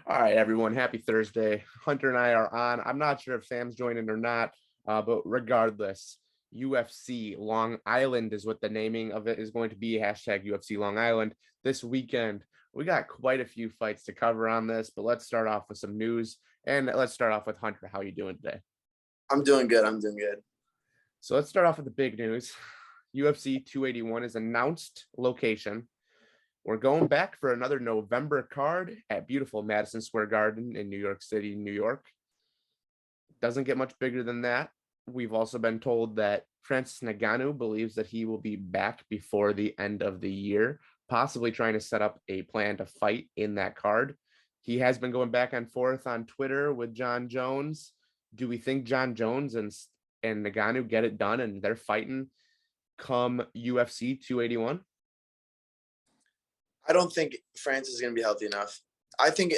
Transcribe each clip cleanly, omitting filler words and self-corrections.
All right, everyone. Happy Thursday. Hunter and I are on. I'm not sure if Sam's joining or not, but regardless, UFC Long Island is what the naming of it is going to be. Hashtag UFC Long Island. This weekend, we got quite a few fights to cover on this, but let's start off with some news. And let's start off with Hunter. How are you doing today? I'm doing good. I'm doing good. So let's start off with the big news. UFC 281 is announced location. We're going back for another November card at beautiful Madison Square Garden in New York City, New York. Doesn't get much bigger than that. We've also been told that Francis Ngannou believes that he will be back before the end of the year, possibly trying to set up a plan to fight in that card. He has been going back and forth on Twitter with John Jones. Do we think John Jones and Ngannou get it done and they're fighting come UFC 281? I don't think Francis is going to be healthy enough. I think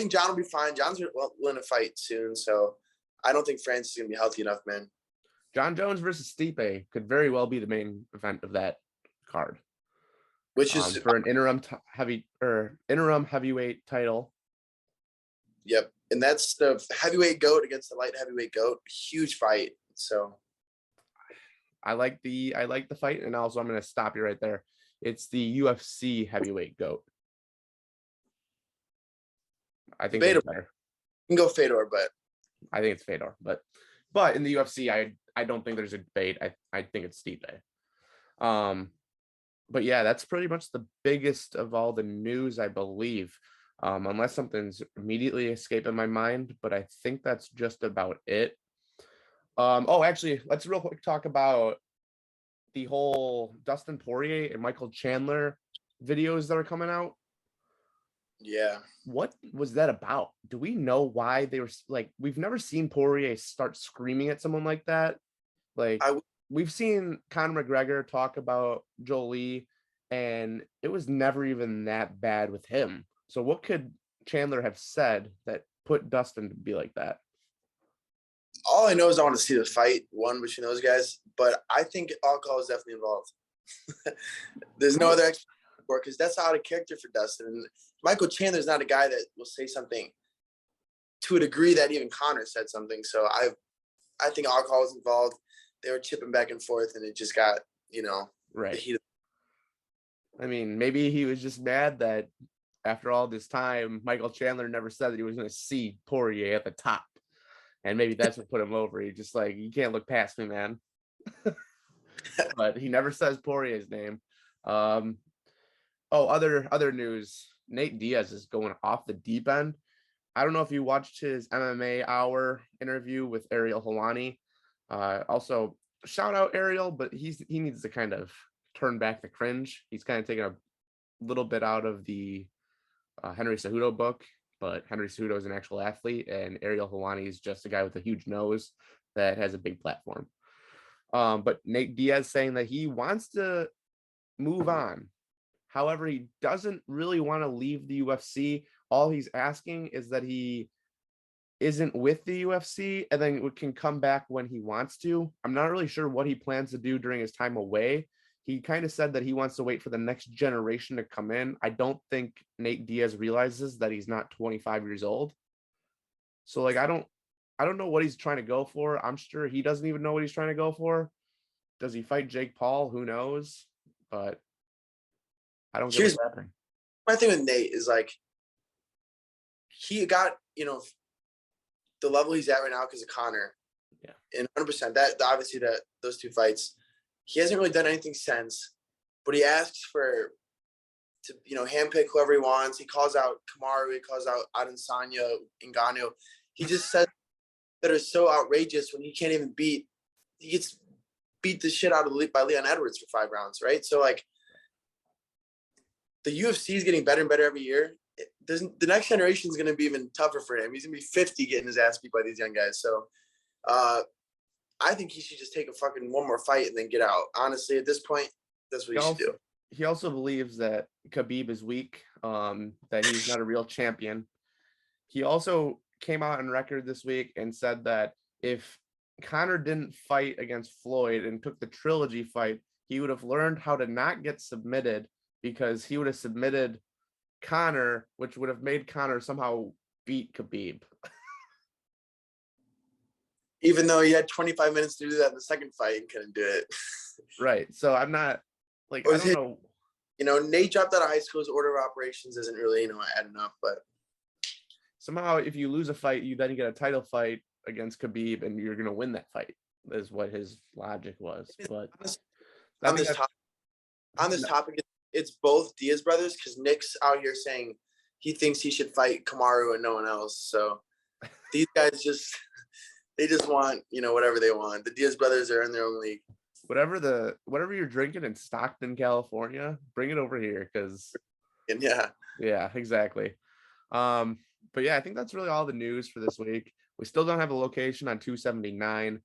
John will be fine. John's willing to fight soon, so I don't think Francis is going to be healthy enough, man. John Jones versus Stipe could very well be the main event of that card, which is for an interim heavyweight title. Yep, and that's the heavyweight goat against the light heavyweight goat. Huge fight. So I like the fight, and also I'm going to stop you right there. It's the UFC heavyweight goat. I think Fedor. It's better. You can go Fedor, but I think it's Fedor. But in the UFC, I don't think there's a debate. I think it's Stipe. But yeah, that's pretty much the biggest of all the news, I believe. Unless something's immediately escaping my mind, but I think that's just about it. Actually, let's real quick talk about the whole Dustin Poirier and Michael Chandler videos that are coming out. Yeah. What was that about? Do we know why they were like, we've never seen Poirier start screaming at someone like that. Like, we've seen Conor McGregor talk about Jolie, and it was never even that bad with him. So what could Chandler have said that put Dustin to be like that? All I know is I want to see the fight one between those guys, but I think alcohol is definitely involved. There's no other explanation for it, because that's out of character for Dustin. And Michael Chandler's not a guy that will say something to a degree that even Conor said something. So I think alcohol was involved. They were chipping back and forth, and it just got, right. The heat. I mean, maybe he was just mad that after all this time, Michael Chandler never said that he was going to see Poirier at the top. And maybe that's what put him over. He just like, you can't look past me, man. But he never says Poirier's name. Other news. Nate Diaz is going off the deep end. I don't know if you watched his MMA Hour interview with Ariel Helwani. Also, shout out Ariel, but he needs to kind of turn back the cringe. He's kind of taken a little bit out of the Henry Cejudo book, but Henry Cejudo is an actual athlete, and Ariel Helwani is just a guy with a huge nose that has a big platform. But Nate Diaz saying that he wants to move on. However, he doesn't really want to leave the UFC. All he's asking is that he isn't with the UFC and then can come back when he wants to. I'm not really sure what he plans to do during his time away. He kind of said that he wants to wait for the next generation to come in. I don't think Nate Diaz realizes that he's not 25 years old. So like, I don't know what he's trying to go for. I'm sure he doesn't even know what he's trying to go for. Does he fight Jake Paul? Who knows? But I don't get what's happening. My thing with Nate is like, he got, the level he's at right now because of Conor. Yeah. And 100%, that obviously those two fights, he hasn't really done anything since, but he asks to handpick whoever he wants. He calls out Kamaru, he calls out Adesanya, Ngannou. He just says that are so outrageous when he can't even he gets beat the shit out of by Leon Edwards for 5 rounds, right? So like, the UFC is getting better and better every year. The next generation is going to be even tougher for him. He's going to be 50 getting his ass beat by these young guys. So I think he should just take one more fight and then get out. Honestly, at this point, that's what he should do. He also believes that Khabib is weak, that he's not a real champion. He also came out on record this week and said that if Conor didn't fight against Floyd and took the trilogy fight, he would have learned how to not get submitted, because he would have submitted Conor, which would have made Conor somehow beat Khabib. Even though he had 25 minutes to do that in the second fight and couldn't do it. Right. So I'm not like, I don't know. Nate dropped out of high school. His order of operations isn't really, adding up, but Somehow if you lose a fight, you then get a title fight against Khabib and you're going to win that fight is what his logic was. But on this topic, it's both Diaz brothers, because Nick's out here saying he thinks he should fight Kamaru and no one else. So these guys they just want, whatever they want. The Diaz brothers are in their own league. Whatever you're drinking in Stockton, California, bring it over here because yeah, exactly. But yeah, I think that's really all the news for this week. We still don't have a location on 279.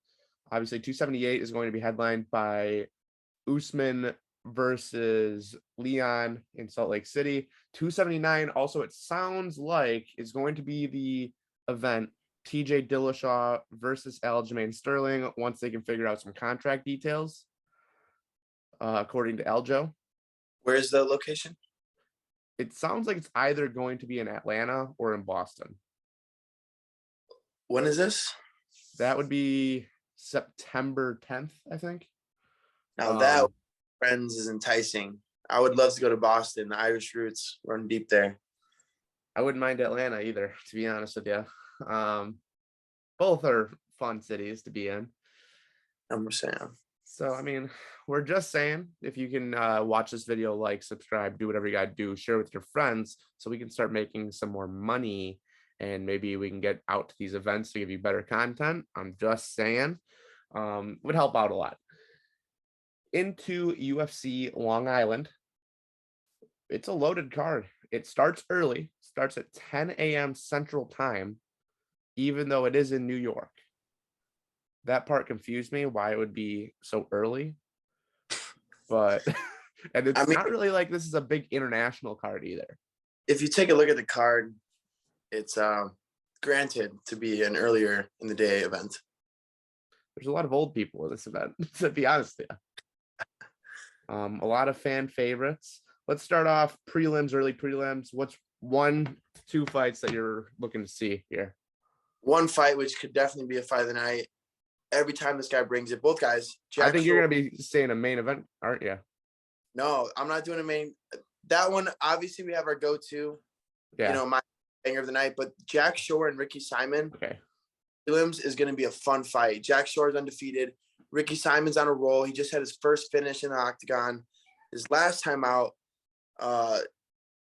Obviously, 278 is going to be headlined by Usman versus Leon in Salt Lake City. 279 also, it sounds like, is going to be the event TJ Dillashaw versus Aljamain Sterling once they can figure out some contract details, according to Aljo. Where's the location? It sounds like it's either going to be in Atlanta or in Boston. When is this? That would be September 10th, I think. Now that, friends, is enticing. I would love to go to Boston. The Irish roots run deep there. I wouldn't mind Atlanta either, to be honest with you. Both are fun cities to be in. I'm saying. So, I mean, we're just saying, if you can watch this video, like, subscribe, do whatever you got to do, share with your friends so we can start making some more money and maybe we can get out to these events to give you better content. I'm just saying, would help out a lot. Into UFC Long Island. It's a loaded card. It starts early, starts at 10 a.m. Central Time, even though it is in New York. That part confused me, why it would be so early. But, and it's not really like this is a big international card either. If you take a look at the card, it's granted to be an earlier in the day event. There's a lot of old people in this event, to be honest with you. A lot of fan favorites. Let's start off early prelims. What's 1-2 fights that you're looking to see here? One fight, which could definitely be a fight of the night. Every time this guy brings it, both guys. I think you're going to be saying a main event, aren't you? No, I'm not doing a main. That one, obviously, we have our go-to. Yeah. My banger of the night. But Jack Shore and Ricky Simon. Okay. Prelims is going to be a fun fight. Jack Shore is undefeated. Ricky Simon's on a roll. He just had his first finish in the octagon. His last time out.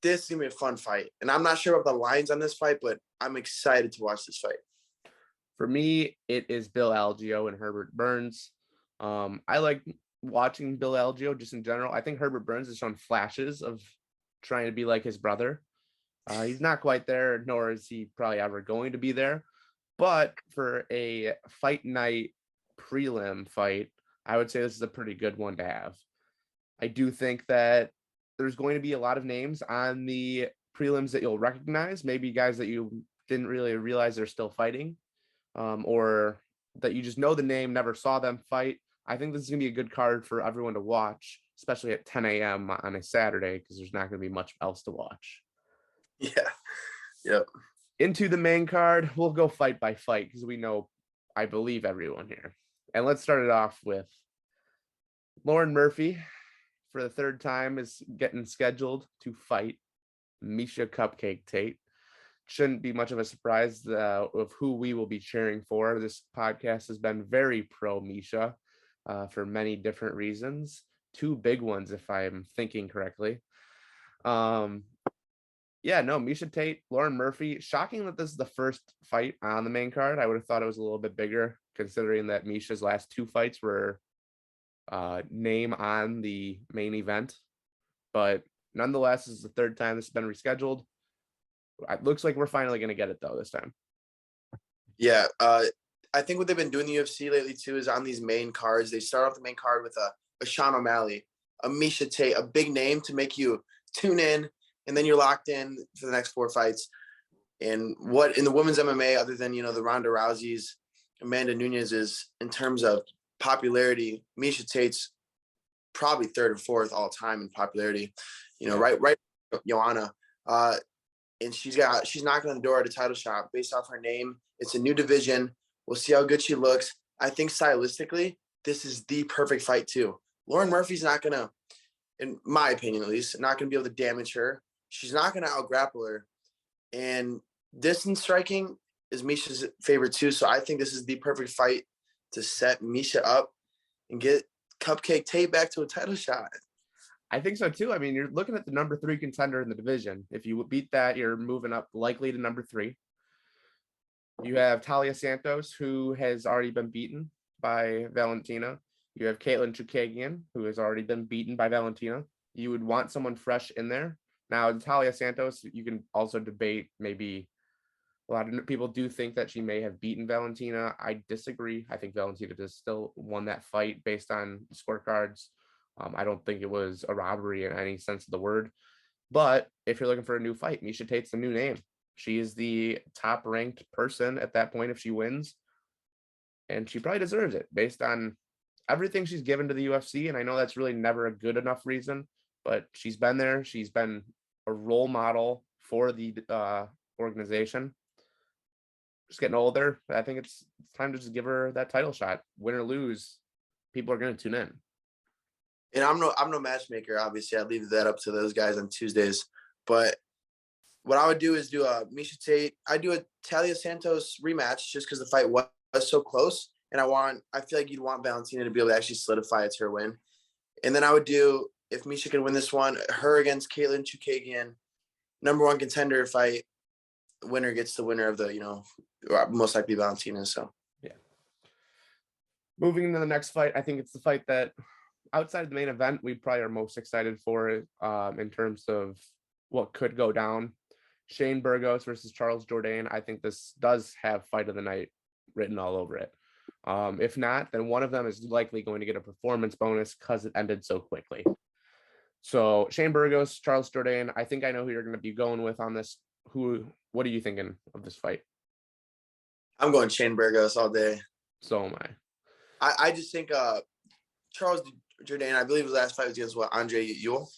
This is going to be a fun fight. And I'm not sure of the lines on this fight, but I'm excited to watch this fight. For me, it is Bill Algeo and Herbert Burns. I like watching Bill Algeo just in general. I think Herbert Burns has shown flashes of trying to be like his brother. He's not quite there, nor is he probably ever going to be there. But for a fight night prelim fight, I would say this is a pretty good one to have. I do think that there's going to be a lot of names on the prelims that you'll recognize, maybe guys that you didn't really realize they're still fighting, or that you just know the name, never saw them fight. I think this is going to be a good card for everyone to watch, especially at 10 a.m. on a Saturday, because there's not going to be much else to watch. Yeah. Yep. Into the main card, we'll go fight by fight because we know, I believe, everyone here. And let's start it off with Lauren Murphy, for the third time, is getting scheduled to fight Miesha Cupcake Tate. Shouldn't be much of a surprise of who we will be cheering for. This podcast has been very pro Miesha for many different reasons. Two big ones, if I'm thinking correctly. Miesha Tate, Lauren Murphy. Shocking that this is the first fight on the main card. I would have thought it was a little bit bigger, considering that Miesha's last two fights were name on the main event. But nonetheless, this is the third time this has been rescheduled. It looks like we're finally going to get it, though, this time. Yeah, I think what they've been doing in the UFC lately, too, is on these main cards, they start off the main card with a Sean O'Malley, a Miesha Tate, a big name to make you tune in, and then you're locked in for the next four fights. And what in the women's MMA, other than, the Ronda Rouseys, Amanda Nunes, is in terms of popularity, Miesha Tate's probably third or fourth all time in popularity. Right, Joanna. And she's knocking on the door at a title shot based off her name. It's a new division. We'll see how good she looks. I think stylistically, this is the perfect fight too. Lauren Murphy's not gonna, in my opinion at least, not gonna be able to damage her. She's not gonna out-grapple her. And distance striking is Misha's favorite too. So I think this is the perfect fight to set Misha up and get Cupcake Tate back to a title shot. I think so too. I mean, you're looking at the number 3 contender in the division. If you beat that, you're moving up likely to number 3. You have Talia Santos, who has already been beaten by Valentina. You have Caitlin Chukagian, who has already been beaten by Valentina. You would want someone fresh in there. Now, Natalia Santos, you can also debate maybe a lot of people do think that she may have beaten Valentina. I disagree. I think Valentina just still won that fight based on scorecards. I don't think it was a robbery in any sense of the word. But if you're looking for a new fight, Misha Tate's the new name. She is the top ranked person at that point if she wins. And she probably deserves it based on everything she's given to the UFC. And I know that's really never a good enough reason, but she's been there. She's been a role model for the organization. Just getting older. I think it's time to just give her that title shot. Win or lose, people are going to tune in. And I'm no matchmaker, obviously. I leave that up to those guys on Tuesdays. But what I would do is do a Misha Tate. I do a Talia Santos rematch just because the fight was so close. And I feel like you'd want Valentina to be able to actually solidify it's her win. And then I would do, if Misha can win this one, her against Caitlin Chukagian, number 1 contender fight. Winner gets the winner of the, most likely Valentina. So, yeah. Moving into the next fight, I think it's the fight that outside of the main event, we probably are most excited for it in terms of what could go down. Shane Burgos versus Charles Jourdain. I think this does have fight of the night written all over it. If not, then one of them is likely going to get a performance bonus because it ended so quickly. So Shane Burgos, Charles Jourdain. I think I know who you're going to be going with on this. What are you thinking of this fight? I'm going Shane Burgos all day. So am I. I just think Charles Jourdain, I believe his last fight was against Andre Ewell.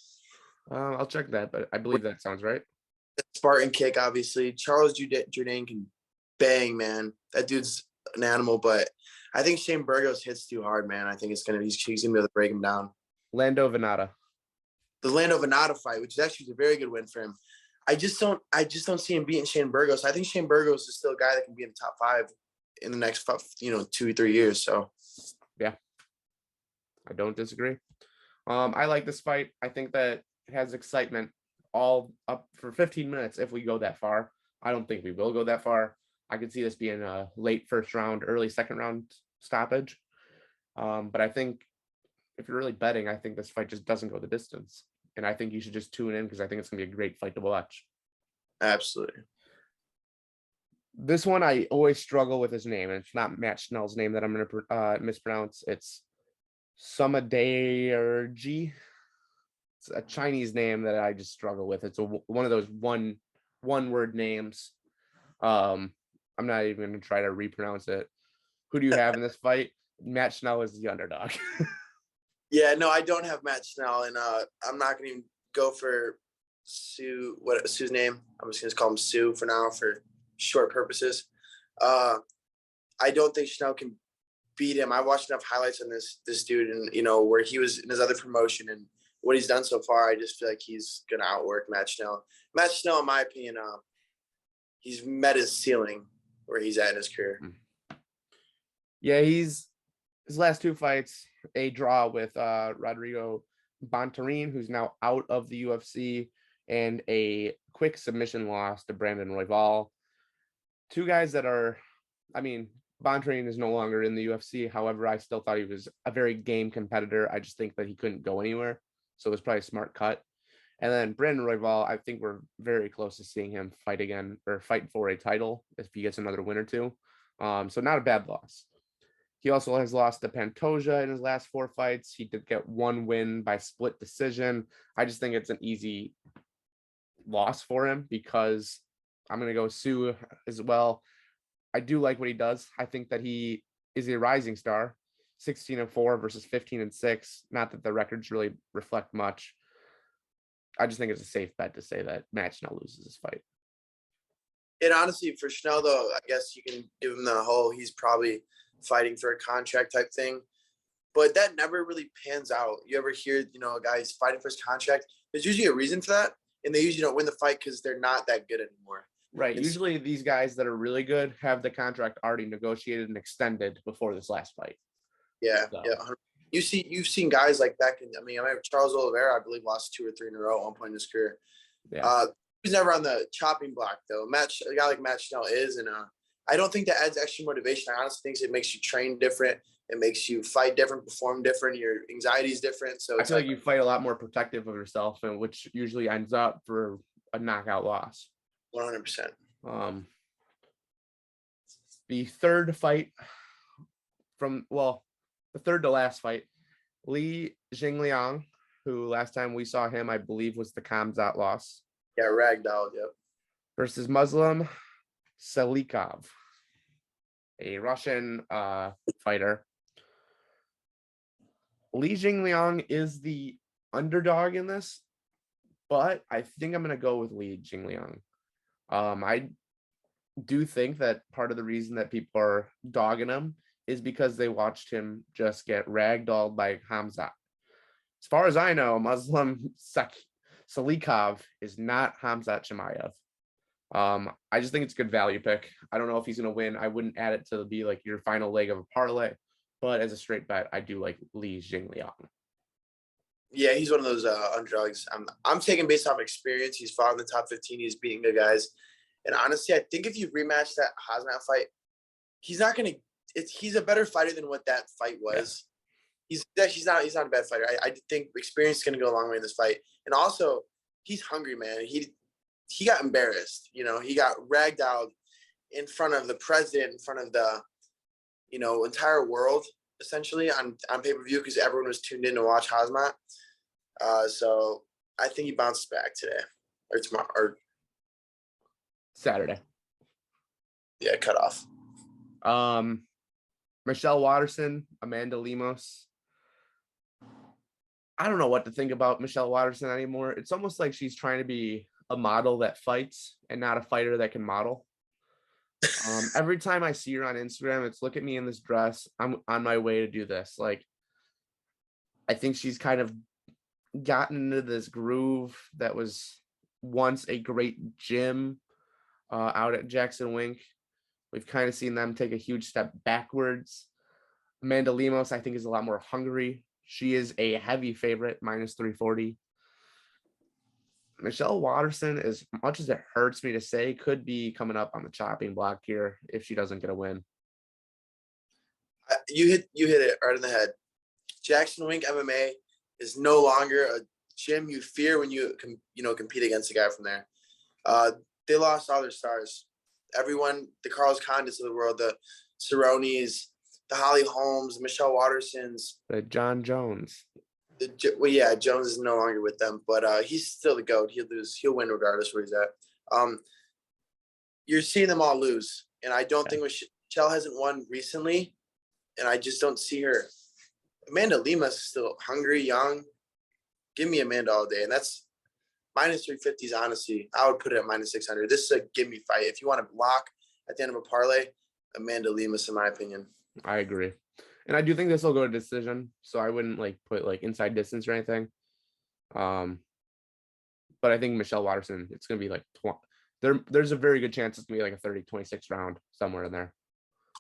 I'll check that, but I believe that sounds right. Spartan kick, obviously. Charles Jourdain can bang, man. That dude's an animal, but I think Shane Burgos hits too hard, man. I think he's gonna be able to break him down. Lando Venata. The Lando Venata fight, which is actually a very good win for him. I just don't see him beating Shane Burgos. I think Shane Burgos is still a guy that can be in the top 5 in the next 2 or 3 years. So yeah, I don't disagree. I like this fight. I think that it has excitement all up for 15 minutes if we go that far. I don't think we will go that far. I could see this being a late first round, early second round stoppage. But I think if you're really betting, I think this fight just doesn't go the distance. And I think you should just tune in because I think it's going to be a great fight to watch. Absolutely. This one, I always struggle with his name, and it's not Matt Schnell's name that I'm going to mispronounce. It's Samadeerji. It's a Chinese name that I just struggle with. It's one of those one word names. I'm not even going to try to repronounce it. Who do you have in this fight? Matt Schnell is the underdog. Yeah, no, I don't have Matt Schnell, and I'm not going to even go for Sue. What Sue's name? I'm just going to call him Sue for now for short purposes. I don't think Schnell can beat him. I watched enough highlights on this dude, and where he was in his other promotion and what he's done so far. I just feel like he's going to outwork Matt Schnell. Matt Schnell, in my opinion, he's met his ceiling where he's at in his career. Yeah, his last 2 fights, a draw with Rodrigo Bontorin, who's now out of the UFC, and a quick submission loss to Brandon Roybal. 2 guys that are, Bontorin is no longer in the UFC. However, I still thought he was a very game competitor. I just think that he couldn't go anywhere. So it was probably a smart cut. And then Brandon Roybal, I think we're very close to seeing him fight again or fight for a title if he gets another win or 2. So not a bad loss. He also has lost to Pantoja in his last 4 fights. He did get 1 win by split decision. I just think it's an easy loss for him because I'm going to go Sue as well. I do like what he does. I think that he is a rising star, 16-4 versus 15-6. Not that the records really reflect much. I just think it's a safe bet to say that Matt Schnell loses this fight. And honestly, for Schnell, though, I guess you can give him the whole he's probably fighting for a contract type thing. But that never really pans out. You ever hear, a guy's fighting for his contract? There's usually a reason for that. And they usually don't win the fight because they're not that good anymore. Right. Usually these guys that are really good have the contract already negotiated and extended before this last fight. Yeah. So. Yeah. You've seen guys like back in, Charles Oliveira, I believe, lost 2 or 3 in a row at one point in his career. Yeah. He's never on the chopping block, though. A guy like Matt Schnell is. And I don't think that adds extra motivation. I honestly think it makes you train different. It makes you fight different, perform different. Your anxiety is different. So I feel like you fight a lot more protective of yourself, and which usually ends up for a knockout loss. 100%. The third fight the third to last fight, Li Jingliang, who last time we saw him, I believe, was the Khamzat loss. Yeah, ragdoll, yep. Versus Muslim Salikov, a Russian fighter. Li Jingliang is the underdog in this, but I think I'm going to go with Li Jingliang. I do think that part of the reason that people are dogging him is because they watched him just get ragdolled by Khamzat. As far as I know, Muslim Salikov is not Khamzat Chimaev. I just think it's a good value pick. I don't know if he's going to win. I wouldn't add it to be like your final leg of a parlay, but as a straight bet, I do like Li Jingliang. Yeah, he's one of those underdogs. I'm taking based off experience. He's fought in the top 15. He's beating good guys. And honestly, I think if you rematch that Khamzat fight, he's not going to. He's a better fighter than what that fight was. Yeah. He's not a bad fighter. I think experience is going to go a long way in this fight. And also, he's hungry, man. He got embarrassed. He got ragdolled in front of the president, in front of the entire world, essentially on pay-per-view because everyone was tuned in to watch Khamzat. So I think he bounces back today or tomorrow or Saturday. Yeah, cut off. Michelle Waterson, Amanda Limos. I don't know what to think about Michelle Waterson anymore. It's almost like she's trying to be a model that fights and not a fighter that can model. Every time I see her on Instagram, it's look at me in this dress. I'm on my way to do this. Like, I think she's kind of gotten into this groove that was once a great gym out at Jackson Wink. We've kind of seen them take a huge step backwards. Amanda Limos, I think, is a lot more hungry. She is a heavy favorite, minus 340. Michelle Waterson, as much as it hurts me to say, could be coming up on the chopping block here if she doesn't get a win. You hit it right in the head. Jackson Wink MMA is no longer a gym you fear when you compete against a guy from there. They lost all their stars. Everyone, the Carlos Condits of the world, the Cerrones, the Holly Holmes, Michelle Watersons, the John Jones. Jones is no longer with them, but he's still the GOAT. He'll win regardless where he's at. You're seeing them all lose, and I don't think Michelle hasn't won recently, and I just don't see her. Amanda Lima is still hungry, young. Give me Amanda all day, and that's minus 350s. Honestly, I would put it at minus 600. This is a give me fight. If you want to block at the end of a parlay, Amanda Lemus, in my opinion. I agree. And I do think this will go to decision. So I wouldn't put inside distance or anything. But I think Michelle Waterson, it's going to be there's a very good chance it's going to be a 30-26 round somewhere in there.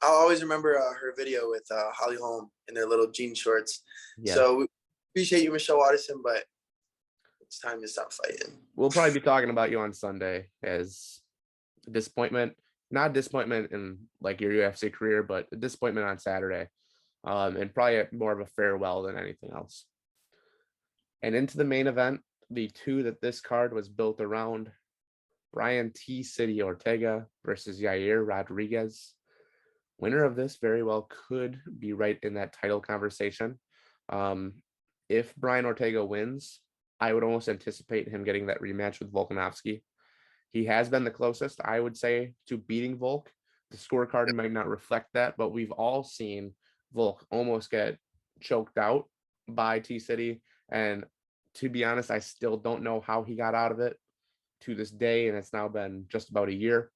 I'll always remember her video with Holly Holm in their little jean shorts. Yeah. So we appreciate you, Michelle Waterson, but it's time to stop fighting. We'll probably be talking about you on Sunday as a disappointment. Not a disappointment in your UFC career, but a disappointment on Saturday. And probably more of a farewell than anything else. And into the main event, the two that this card was built around, Brian T. City Ortega versus Yair Rodriguez. Winner of this very well could be right in that title conversation. If Brian Ortega wins, I would almost anticipate him getting that rematch with Volkanovski. He has been the closest, I would say, to beating Volk. The scorecard might not reflect that, but we've all seen Volk almost get choked out by T-City. And to be honest, I still don't know how he got out of it to this day, and it's now been just about a year.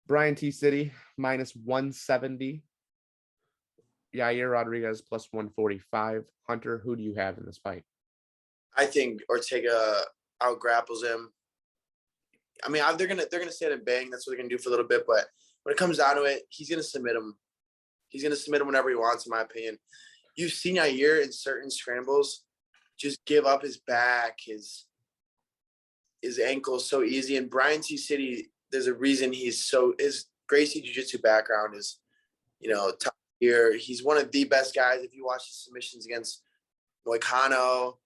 Brian T. City minus 170. Yair Rodriguez plus 145. Hunter, who do you have in this fight? I think Ortega out grapples him. I mean, they're gonna stand and bang. That's what they're gonna do for a little bit. But when it comes down to it, he's gonna submit him. He's gonna submit him whenever he wants, in my opinion. You've seen Yair in certain scrambles just give up his back, his ankles so easy. And Brian T. City, there's a reason his Gracie Jiu-Jitsu background is, top tier. He's one of the best guys. If you watch his submissions against Moicano,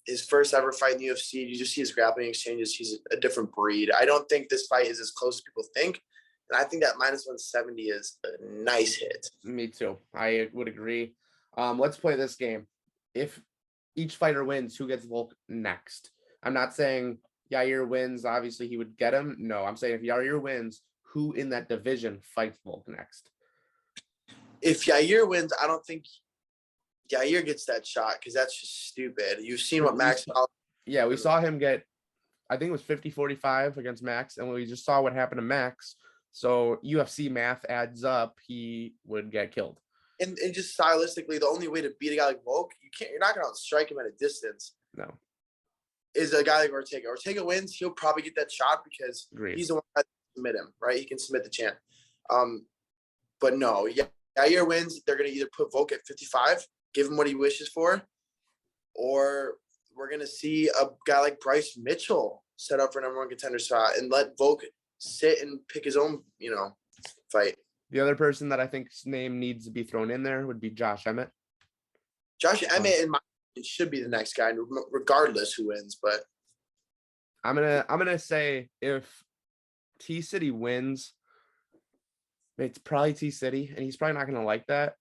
his first ever fight in the UFC, you just see his grappling exchanges. He's a different breed. I don't think this fight is as close as people think. And I think that minus 170 is a nice hit. Me too. I would agree. Let's play this game. If each fighter wins, who gets Volk next? I'm not saying Yair wins. Obviously, he would get him. No, I'm saying if Yair wins, who in that division fights Volk next? If Yair wins, I don't think Yair gets that shot because that's just stupid. You've seen what Max. Yeah, we saw him get, I think it was 50-45 against Max, and we just saw what happened to Max. So UFC math adds up, he would get killed. And just stylistically, the only way to beat a guy like Volk, you're not going to strike him at a distance. No. Is a guy like Ortega. Ortega wins, he'll probably get that shot because he's the one that submit him, right? He can submit the champ. But no, Yair wins. They're going to either put Volk at 55, give him what he wishes for, or we're going to see a guy like Bryce Mitchell set up for number one contender spot and let Volk sit and pick his own, fight. The other person that I think's name needs to be thrown in there would be Josh Emmett. Josh Emmett, in my opinion, should be the next guy, regardless who wins. But I'm gonna say if T City wins, it's probably T City, and he's probably not gonna like that.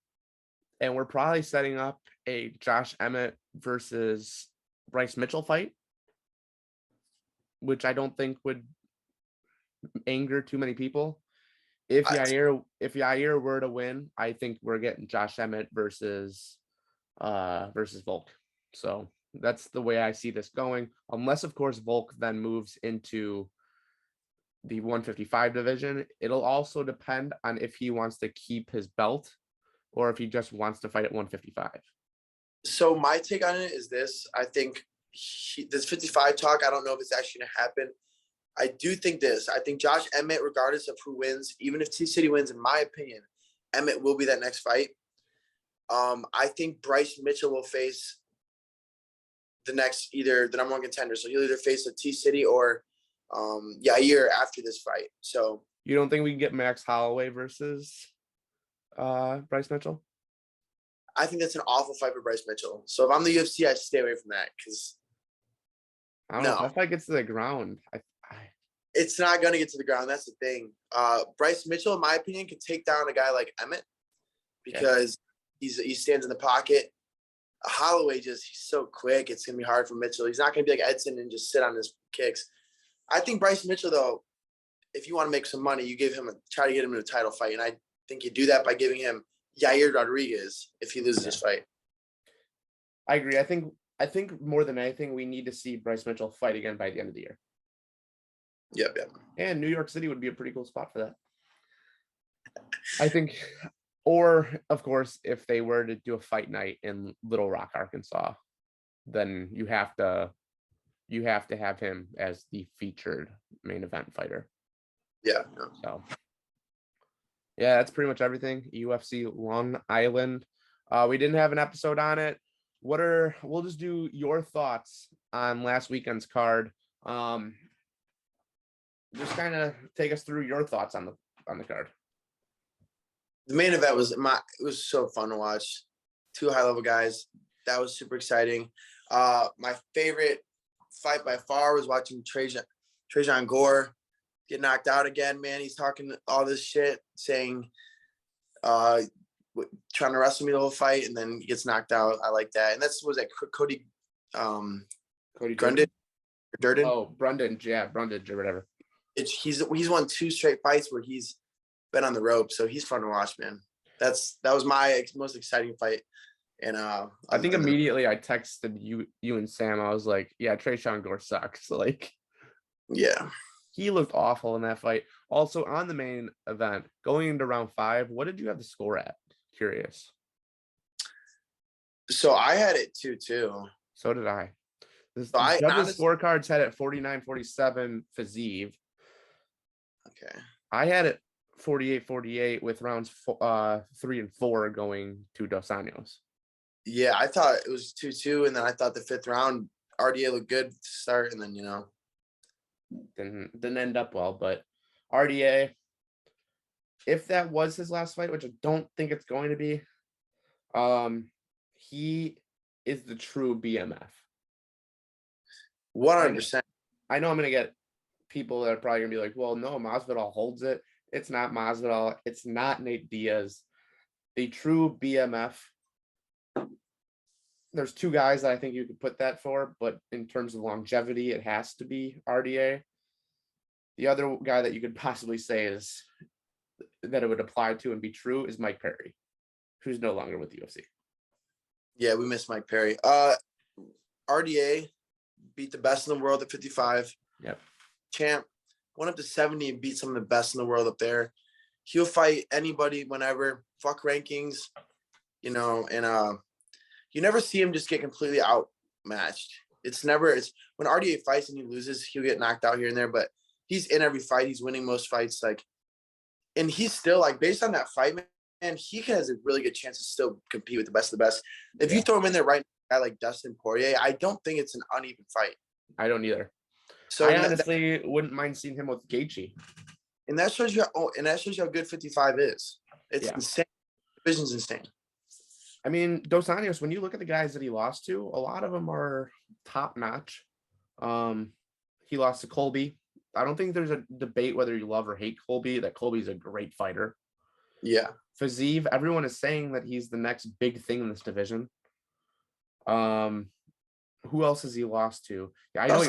And we're probably setting up a Josh Emmett versus Bryce Mitchell fight, which I don't think would anger too many people. If Yair were to win, I think we're getting Josh Emmett versus Volk. So that's the way I see this going. Unless, of course, Volk then moves into the 155 division. It'll also depend on if he wants to keep his belt or if he just wants to fight at 155. So my take on it is this. I think this 55 talk, I don't know if it's actually going to happen. I do think this. I think Josh Emmett, regardless of who wins, even if T-City wins, in my opinion, Emmett will be that next fight. I think Bryce Mitchell will face the number one contender. So he'll either face a T-City or Yair after this fight. So you don't think we can get Max Holloway versus Bryce Mitchell? I think that's an awful fight for Bryce Mitchell. So if I'm the UFC, I stay away from that because I don't know. If that fight gets to the ground, it's not going to get to the ground. That's the thing. Bryce Mitchell, in my opinion, can take down a guy like Emmett because he stands in the pocket. Holloway he's so quick. It's going to be hard for Mitchell. He's not going to be like Edson and just sit on his kicks. I think Bryce Mitchell, though, if you want to make some money, you try to get him in a title fight. And I think you do that by giving him Yair Rodriguez if he loses this fight. I agree. I think more than anything, we need to see Bryce Mitchell fight again by the end of the year. Yep. And New York City would be a pretty cool spot for that. I think, or of course, if they were to do a fight night in Little Rock, Arkansas, then you have to have him as the featured main event fighter. Yeah. So yeah, that's pretty much everything. UFC Long Island. We didn't have an episode on it. We'll just do your thoughts on last weekend's card. Just kind of take us through your thoughts on the card. The main event it was so fun to watch. Two high-level guys. That was super exciting. My favorite fight by far was watching Trajan Gore get knocked out again, man. He's talking all this shit, saying trying to wrestle me the whole fight, and then he gets knocked out. I like that. And was that Cody Grundon? Jourdain? Oh, Brundage or whatever. He's won 2 straight fights where he's been on the rope, so he's fun to watch, man. That was my most exciting fight And I think immediately I texted you and Sam. I was like, yeah, Trayshawn Gore sucks. Like, yeah. he looked awful in that fight. Also, on the main event, going into round 5, what did you have the score at? Curious. So I had it 2-2. So did I. The So I judges' scorecards had it 49-47 Feziv. Okay. I had it 48-48 with rounds 3 and 4 going to Dos Anjos. Yeah, I thought it was 2-2, and then I thought the 5th round RDA looked good to start, and then didn't end up well. But RDA, if that was his last fight, which I don't think it's going to be, he is the true BMF. 100%. I know I'm gonna get people that are probably gonna be like, well, no, Masvidal holds it. It's not Masvidal. It's not Nate Diaz. The true BMF. There's 2 guys that I think you could put that for, but in terms of longevity, it has to be RDA. The other guy that you could possibly say is that it would apply to and be true is Mike Perry, who's no longer with the UFC. Yeah, we miss Mike Perry. RDA beat the best in the world at 55. Yep. Champ went up to 70 and beat some of the best in the world up there. He'll fight anybody whenever. Fuck rankings, and you never see him just get completely outmatched. It's when RDA fights and he loses, he'll get knocked out here and there, but he's in every fight. He's winning most fights. And he's still based on that fight, man, he has a really good chance to still compete with the best of the best. If you throw him in there right now, like Dustin Poirier, I don't think it's an uneven fight. I don't either. So I honestly wouldn't mind seeing him with Gaethje. And that shows you how good 55 is. It's insane. The division's insane. I mean, Dos Anjos, when you look at the guys that he lost to, a lot of them are top notch. He lost to Colby. I don't think there's a debate whether you love or hate Colby, that Colby's a great fighter. Yeah. Feziv, everyone is saying that he's the next big thing in this division. Who else has he lost to? Yeah, I know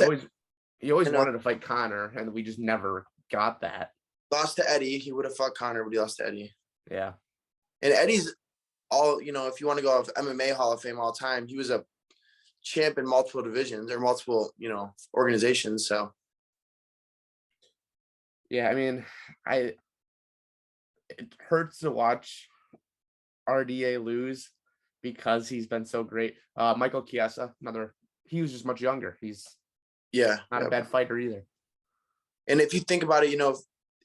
he always wanted to fight Connor, and we just never got that. Lost to Eddie. He would have fought Connor, but he lost to Eddie. Yeah. And Eddie's if you want to go off MMA Hall of Fame all time, he was a champ in multiple divisions or multiple, organizations. So. Yeah, I mean, it hurts to watch RDA lose because he's been so great. Michael Chiesa, he was just much younger. He's not a bad fighter either. And if you think about it,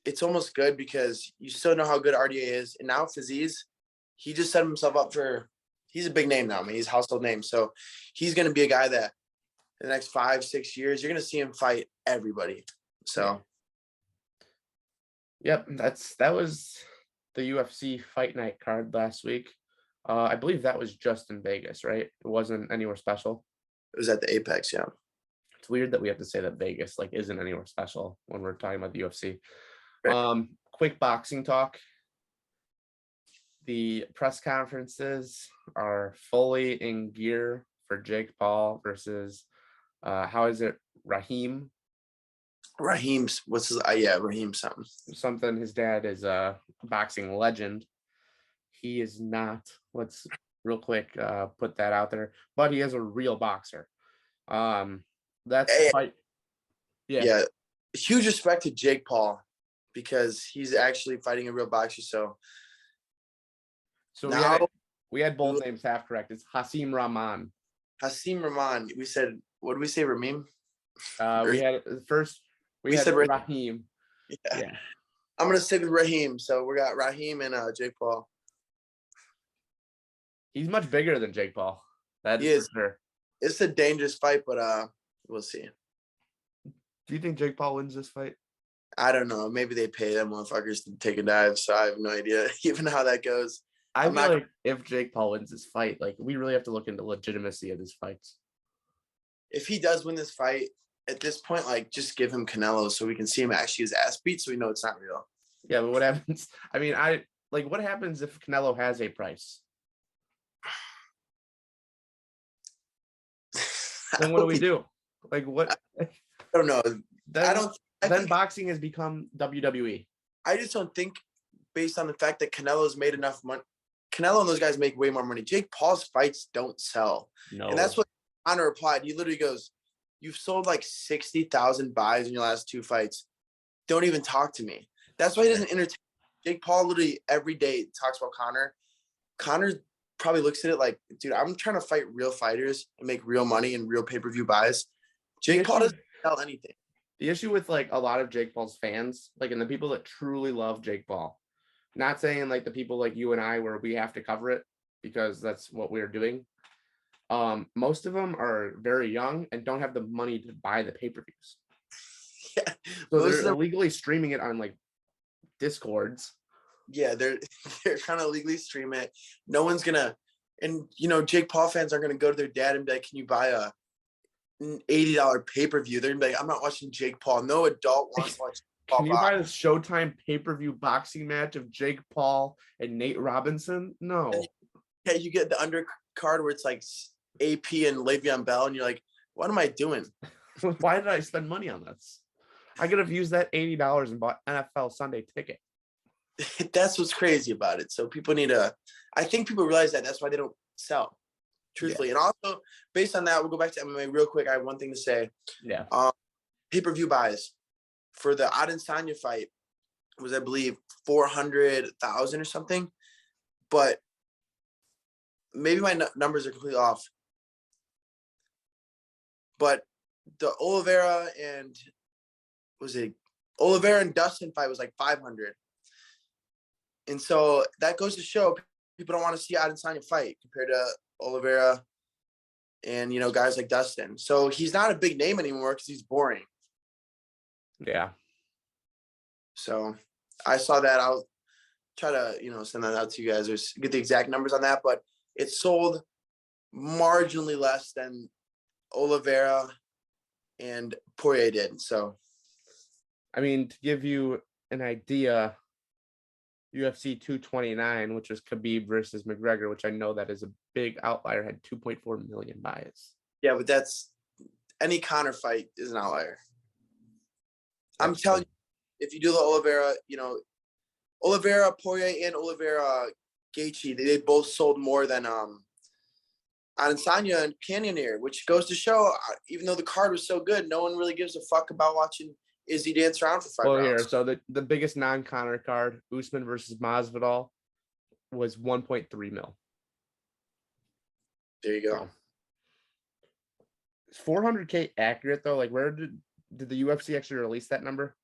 it's almost good because you still know how good RDA is. And now Faziz, he just set himself up he's a big name now. I mean, he's a household name. So he's going to be a guy that in the next 5-6 years, you're going to see him fight everybody. So. Yep, that was the UFC Fight Night card last week. I believe that was just in Vegas, right? It wasn't anywhere special. It was at the Apex, yeah. It's weird that we have to say that Vegas isn't anywhere special when we're talking about the UFC. Right. Quick boxing talk. The press conferences are fully in gear for Jake Paul versus Raheem. Raheem's Raheem something. His dad is a boxing legend. He is not. Let's real quick put that out there. But he is a real boxer. Fight. Yeah. Huge respect to Jake Paul because he's actually fighting a real boxer. So now we had both names half correct. It's Hasim Rahman. Hasim Rahman. We said, what did we say, Raheem? We had first. We said Raheem. Yeah. I'm going to stick with Raheem. So we got Raheem and Jake Paul. He's much bigger than Jake Paul. That is for sure. It's a dangerous fight, but we'll see. Do you think Jake Paul wins this fight? I don't know. Maybe they pay them motherfuckers to take a dive, so I have no idea even how that goes. I feel like if Jake Paul wins this fight, we really have to look into legitimacy of these fights. If he does win this fight, at this point, just give him Canelo so we can see him actually his ass beat so we know it's not real. Yeah, but what happens? I mean, what happens if Canelo has a price? Then what do we do? What? I don't know. Then boxing has become WWE. I just don't think, based on the fact that Canelo's made enough money, Canelo and those guys make way more money. Jake Paul's fights don't sell. No. And that's what Conor replied. He literally goes, "You've sold like 60,000 buys in your last 2 fights. Don't even talk to me." That's why he doesn't entertain. Jake Paul literally every day talks about Conor. Conor probably looks at it like, dude, I'm trying to fight real fighters and make real money and real pay-per-view buys. Jake Paul doesn't sell anything. The issue with like a lot of Jake Paul's fans, like, and the people that truly love Jake Paul, not saying like the people like you and I where we have to cover it because that's what we're doing. Most of them are very young and don't have the money to buy the pay-per-views. Yeah. So they're illegally streaming it on like Discords. Yeah, they're trying to legally stream it. No one's gonna, and Jake Paul fans aren't gonna go to their dad and be like, "Can you buy a $80 pay-per-view?" They're gonna be like, "I'm not watching Jake Paul." No adult wants to watch Jake Paul. Can you buy the Showtime pay-per-view boxing match of Jake Paul and Nate Robinson? No. Yeah, you get the undercard where it's like AP and Le'Veon Bell, and you're like, "What am I doing? Why did I spend money on this? I could have used that $80 and bought NFL Sunday Ticket." That's what's crazy about it. So people need to, I think people realize that that's why they don't sell, truthfully. Yeah. And also, based on that, we'll go back to MMA real quick. I have one thing to say. Yeah. Pay-per-view buys for the Adesanya fight was, I believe, 400,000 or something. But maybe my numbers are completely off. But the Oliveira and Dustin fight was like 500. And so that goes to show people don't want to see Adesanya fight compared to Oliveira and, guys like Dustin. So he's not a big name anymore because he's boring. Yeah. So I saw that. I'll try to, send that out to you guys or get the exact numbers on that. But it sold marginally less than Oliveira and Poirier did. So, I mean, to give you an idea, UFC 229, which is Khabib versus McGregor, which I know that is a big outlier, had 2.4 million buys. Yeah, but that's any Conor fight is an outlier. I'm telling you, if you do the Oliveira, Poirier, and Oliveira, Gaethje, they both sold more than Adesanya and Cannonier, which goes to show, even though the card was so good, no one really gives a fuck about watching Izzy dance around for 5 rounds. Here, so the biggest non-Conor card, Usman versus Masvidal, was 1.3 mil. There you go. Is 400K accurate though? Like, where did the UFC actually release that number?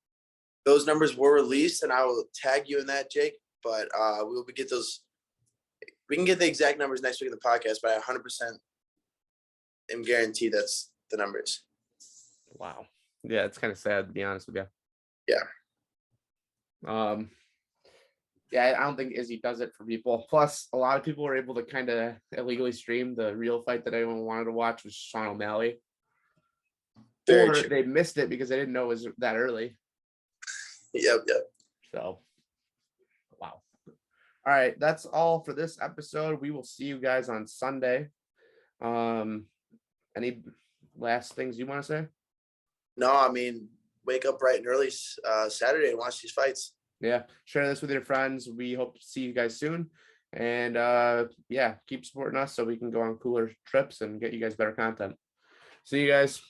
Those numbers were released, and I will tag you in that, Jake. But we will get those. We can get the exact numbers next week in the podcast, but I 100% am guaranteed that's the numbers. Wow. Yeah, it's kind of sad, to be honest with you. Yeah. Yeah, I don't think Izzy does it for people. Plus, a lot of people were able to kind of illegally stream the real fight that everyone wanted to watch, was Sean O'Malley. Or they missed it because they didn't know it was that early. Yep. So, wow. All right, that's all for this episode. We will see you guys on Sunday. Any last things you want to say? No, I mean, wake up bright and early Saturday and watch these fights. Yeah, share this with your friends. We hope to see you guys soon. And keep supporting us so we can go on cooler trips and get you guys better content. See you guys.